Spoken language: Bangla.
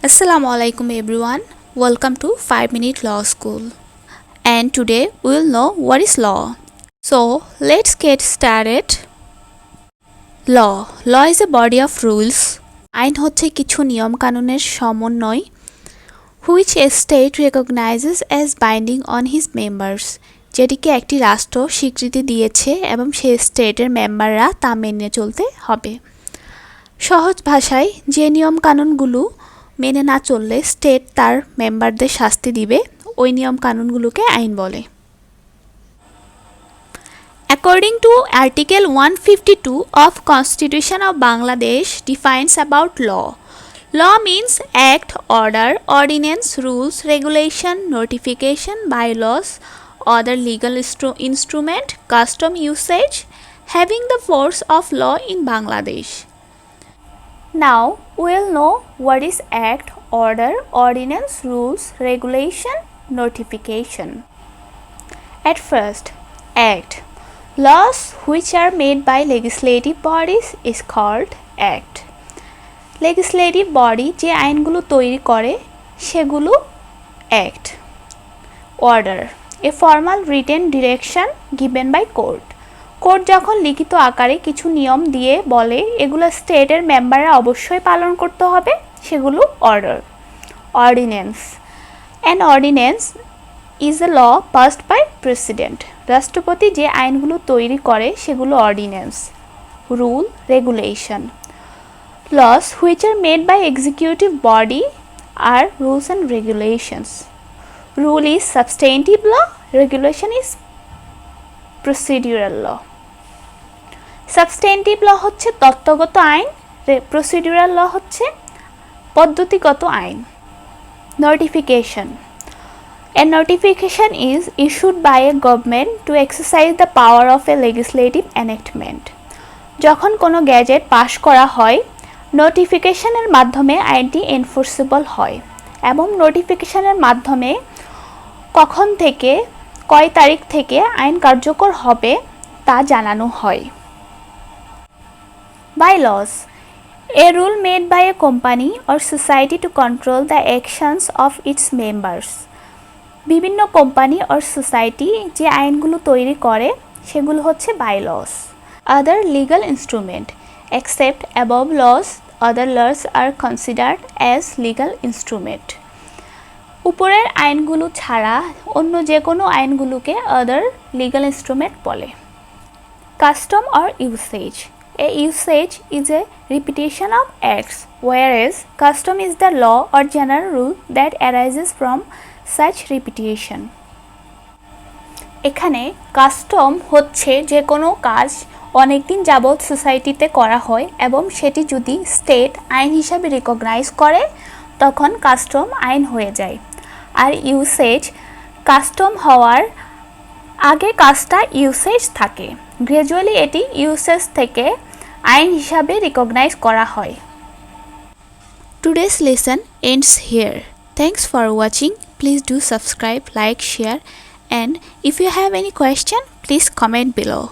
Assalamu alaikum everyone. Welcome to 5 Minute Law School. And today we will know what is law. So let's get started. Law. Law is a body of rules. আইন হচ্ছে কিছু নিয়ম কানুনের সমন্বয় which a state recognizes as binding on his members. যেটিকে একটি রাষ্ট্র স্বীকৃতি দিয়েছে এবং সেই স্টেটের মেম্বাররা তা মেনে চলতে হবে। সহজ ভাষায় যে নিয়ম কানুনগুলো মেনে না চললে স্টেট তার মেম্বারদের শাস্তি দিবে ওই নিয়ম কানুনগুলোকে আইন বলে। According to Article 152 of Constitution of Bangladesh defines about law. Law means act, order, ordinance, rules, regulation, notification, bylaws, other legal instrument, custom usage having the force of law in Bangladesh. Now we'll know what is act, order, ordinance, rules, regulation, notification. At first, act. Laws which are made by legislative bodies is called act. Legislative body যে আইনগুলো তৈরি করে সেগুলো act. Order. A formal written direction given by court. Court যখন লিখিত আকারে কিছু নিয়ম দিয়ে বলে এগুলো স্টেটের মেম্বাররা অবশ্যই পালন করতে হবে সেগুলো order. Ordinance. An ordinance is a law passed by president. রাষ্ট্রপতি যে আইনগুলো তৈরি করে সেগুলো অর্ডিন্যান্স। Rule, regulation. Laws which are made by executive body are rules and regulations. Rule is substantive law, regulation is procedural law. Substantive law হচ্ছে তত্ত্বগত আইন, প্রসিডিউরাল ল হচ্ছে পদ্ধতিগত আইন। Notification. A notification is issued by a government to exercise the power of a legislative enactment. যখন কোনো গ্যাজেট পাশ করা হয় নোটিফিকেশনের মাধ্যমে আইনটি এনফোর্সেবল হয় এবং নোটিফিকেশনের মাধ্যমে কখন থেকে কয় তারিখ থেকে আইন কার্যকর হবে তা জানানো হয়। Bylaws. A rule made by a company or society to control the actions of its members. বিভিন্ন কোম্পানি or সোসাইটি যে আইনগুলো তৈরি করে সেগুলো হচ্ছে bylaws. Other legal instrument. Except above laws, other laws are considered as legal instrument. উপরের আইনগুলো ছাড়া অন্য যে কোনো আইনগুলোকে other legal instrument বলে। Custom or usage. A usage is a repetition of acts, whereas custom is the law or general rule that arises from such repetition. এখানে কাস্টম হচ্ছে যে কোনো কাজ অনেকদিন যাবৎ সোসাইটিতে করা হয় এবং সেটি যদি স্টেট আইন হিসাবে রিকগনাইজ করে তখন কাস্টম আইন হয়ে যায়। আর ইউসেজ কাস্টম হওয়ার আগে কাজটা ইউসেজ থাকে, গ্র্যাজুয়ালি এটি ইউসেজ থেকে আইন হিসাবে রিকগনাইজ করা হয়। Today's lesson ends here. Thanks for watching. Please do subscribe, like, share, and if you have any question, please comment below.